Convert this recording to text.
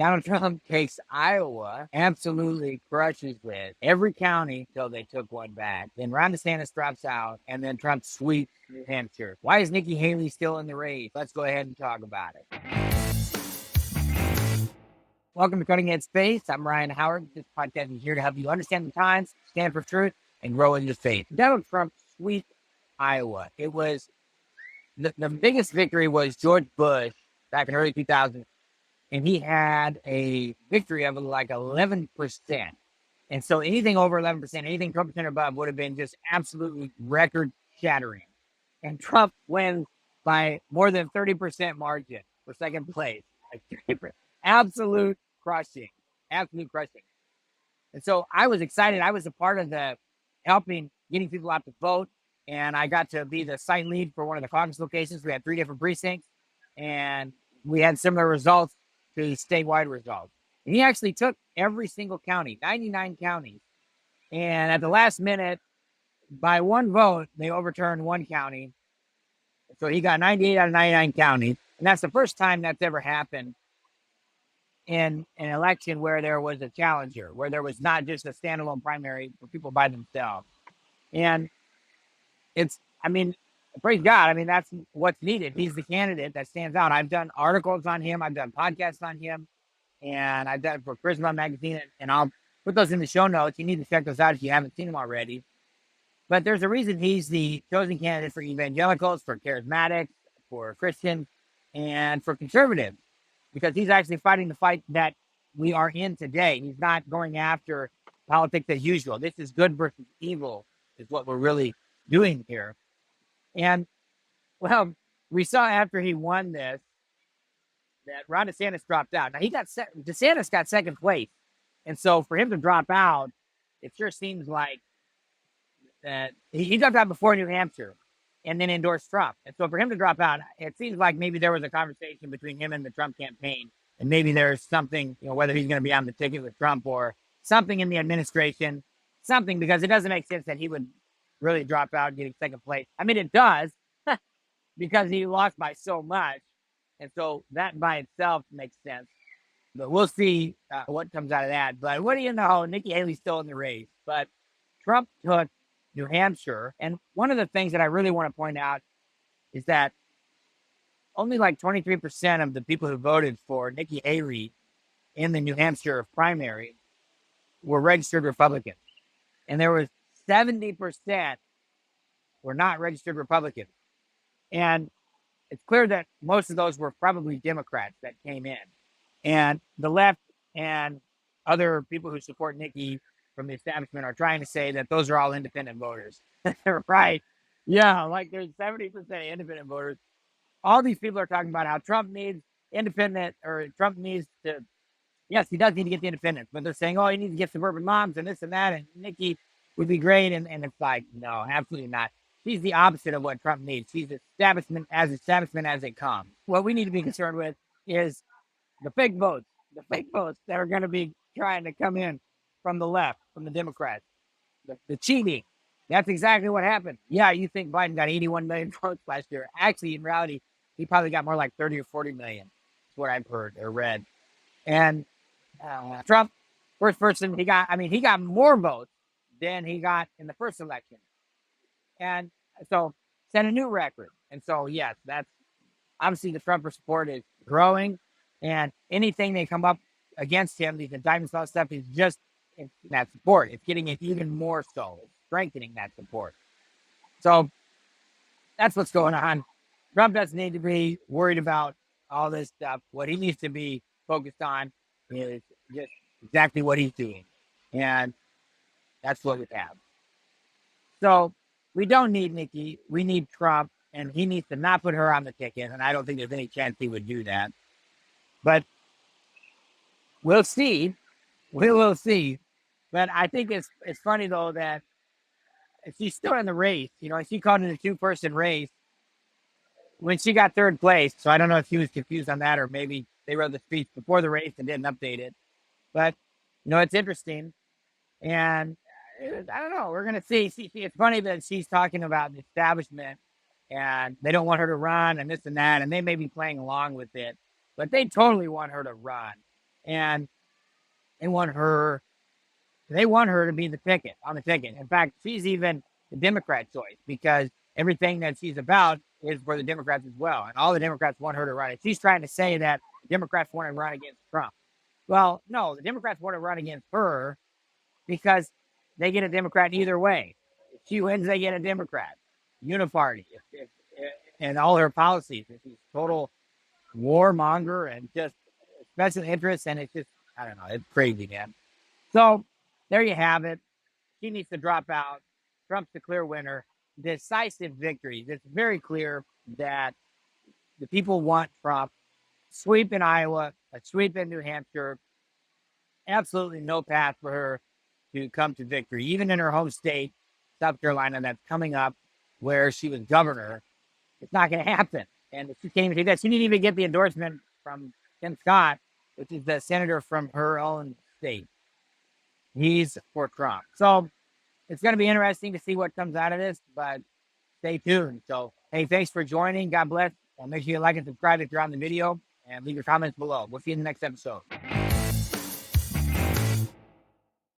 Donald Trump takes Iowa, absolutely crushes it. Every county till they took one back. Then Ron DeSantis drops out, and then Trump sweeps New Hampshire. Why is Nikki Haley still in the race? Let's go ahead and talk about it. Welcome to Cutting Edge Space. I'm Ryan Howard. This podcast is here to help you understand the times, stand for truth, and grow in your faith. Donald Trump sweeps Iowa. It was the biggest victory was George Bush back in early 2000s, and he had a victory of like 11%. And so anything over 11%, anything 12% above would have been just absolutely record shattering. And Trump wins by more than 30% margin for second place. Absolute crushing. Absolute crushing. And so I was excited. I was a part of the helping getting people out to vote. And I got to be the site lead for one of the caucus locations. We had 3 different precincts, and we had similar results to the statewide results. And he actually took every single county, 99 counties. And at the last minute, by one vote, they overturned one county. So he got 98 out of 99 counties. And that's the first time that's ever happened in an election where there was a challenger, where there was not just a standalone primary for people by themselves. And praise God. That's what's needed. He's the candidate that stands out. I've done articles on him. I've done podcasts on him. And I've done it for Charisma Magazine. And I'll put those in the show notes. You need to check those out if you haven't seen them already. But there's a reason he's the chosen candidate for evangelicals, for charismatics, for Christians, and for conservatives. Because he's actually fighting the fight that we are in today. He's not going after politics as usual. This is good versus evil is what we're really doing here. And, well, we saw after he won this that Ron DeSantis dropped out. Now, DeSantis got second place. And so for him to drop out, it sure seems like that he dropped out before New Hampshire and then endorsed Trump. And so for him to drop out, it seems like maybe there was a conversation between him and the Trump campaign. And maybe there's something, whether he's going to be on the ticket with Trump or something in the administration, something, because it doesn't make sense that he would really drop out getting second place. It does because he lost by so much. And so that by itself makes sense. But we'll see what comes out of that. But what do you know? Nikki Haley's still in the race. But Trump took New Hampshire. And one of the things that I really want to point out is that only like 23% of the people who voted for Nikki Haley in the New Hampshire primary were registered Republicans. And there was 70% were not registered Republicans. And it's clear that most of those were probably Democrats that came in. And the left and other people who support Nikki from the establishment are trying to say that those are all independent voters. Right. Yeah, like there's 70% independent voters. All these people are talking about how Trump needs independent, or Trump needs to, yes, he does need to get the independents, but they're saying, oh, he needs to get suburban moms and this and that, and Nikki would be great. And it's like, no, absolutely not. She's the opposite of what Trump needs. She's establishment as it comes. What we need to be concerned with is the fake votes that are going to be trying to come in from the left, from the Democrats, the cheating. That's exactly what happened. Yeah, you think Biden got 81 million votes last year. Actually, in reality, he probably got more like 30 or 40 million. That's what I've heard or read. And Trump, first person, he got more votes than he got in the first election. And so set a new record. And so, yes, that's obviously the Trump support is growing. And anything they come up against him, these indictments, all stuff, is just that support. It's getting it even more so, strengthening that support. So that's what's going on. Trump doesn't need to be worried about all this stuff. What he needs to be focused on is just exactly what he's doing. And that's what we have. So we don't need Nikki. We need Trump, and he needs to not put her on the ticket. And I don't think there's any chance he would do that. But we'll see. We will see. But I think it's funny, though, that she's still in the race. She called it a 2-person race when she got third place. So I don't know if she was confused on that, or maybe they wrote the speech before the race and didn't update it. But, it's interesting. And I don't know. We're going to see. It's funny that she's talking about the establishment and they don't want her to run and this and that. And they may be playing along with it, but they totally want her to run. and they want her to be the ticket on the ticket. In fact, she's even the Democrat choice because everything that she's about is for the Democrats as well. And all the Democrats want her to run it. She's trying to say that Democrats want to run against Trump. Well, no, the Democrats want to run against her because they get a Democrat either way. If she wins, they get a Democrat. Uniparty. And all her policies. She's total warmonger and just special interests. And it's just, I don't know, it's crazy, man. So there you have it. She needs to drop out. Trump's the clear winner. Decisive victory. It's very clear that the people want Trump. Sweep in Iowa, a sweep in New Hampshire. Absolutely no path for her to come to victory. Even in her home state, South Carolina, that's coming up, where she was governor, it's not going to happen. And she can't even do that. She didn't even get the endorsement from Tim Scott, which is the senator from her own state. He's for Trump. So it's going to be interesting to see what comes out of this, but stay tuned. So, hey, thanks for joining. God bless. And make sure you like and subscribe if you're on the video, and leave your comments below. We'll see you in the next episode.